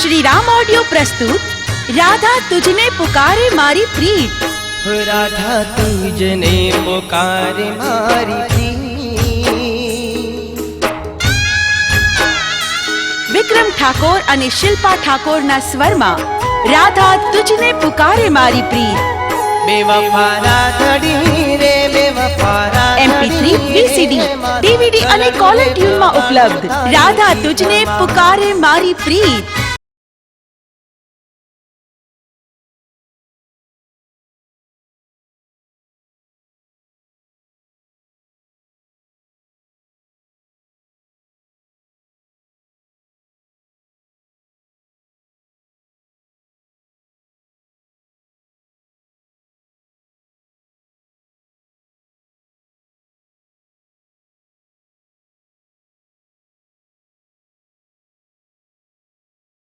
Shri Ram audio प्रस्तुत राधा तुझने पुकारे मारी प्रीत। राधा तुझने पुकारे मारी प्रीत। विक्रम ठाकोर અને શિલ્પા ઠાકોરના સ્વરમાં રાધા તુજને પુકારે મારી પ્રીત। બેવફા રાધડી રે બેવફા રાધડી। MP3 VCD DVD અને કોલર ટ્યુનમાં ઉપલબ્ધ। રાધા તુજને પુકારે મારી પ્રીત।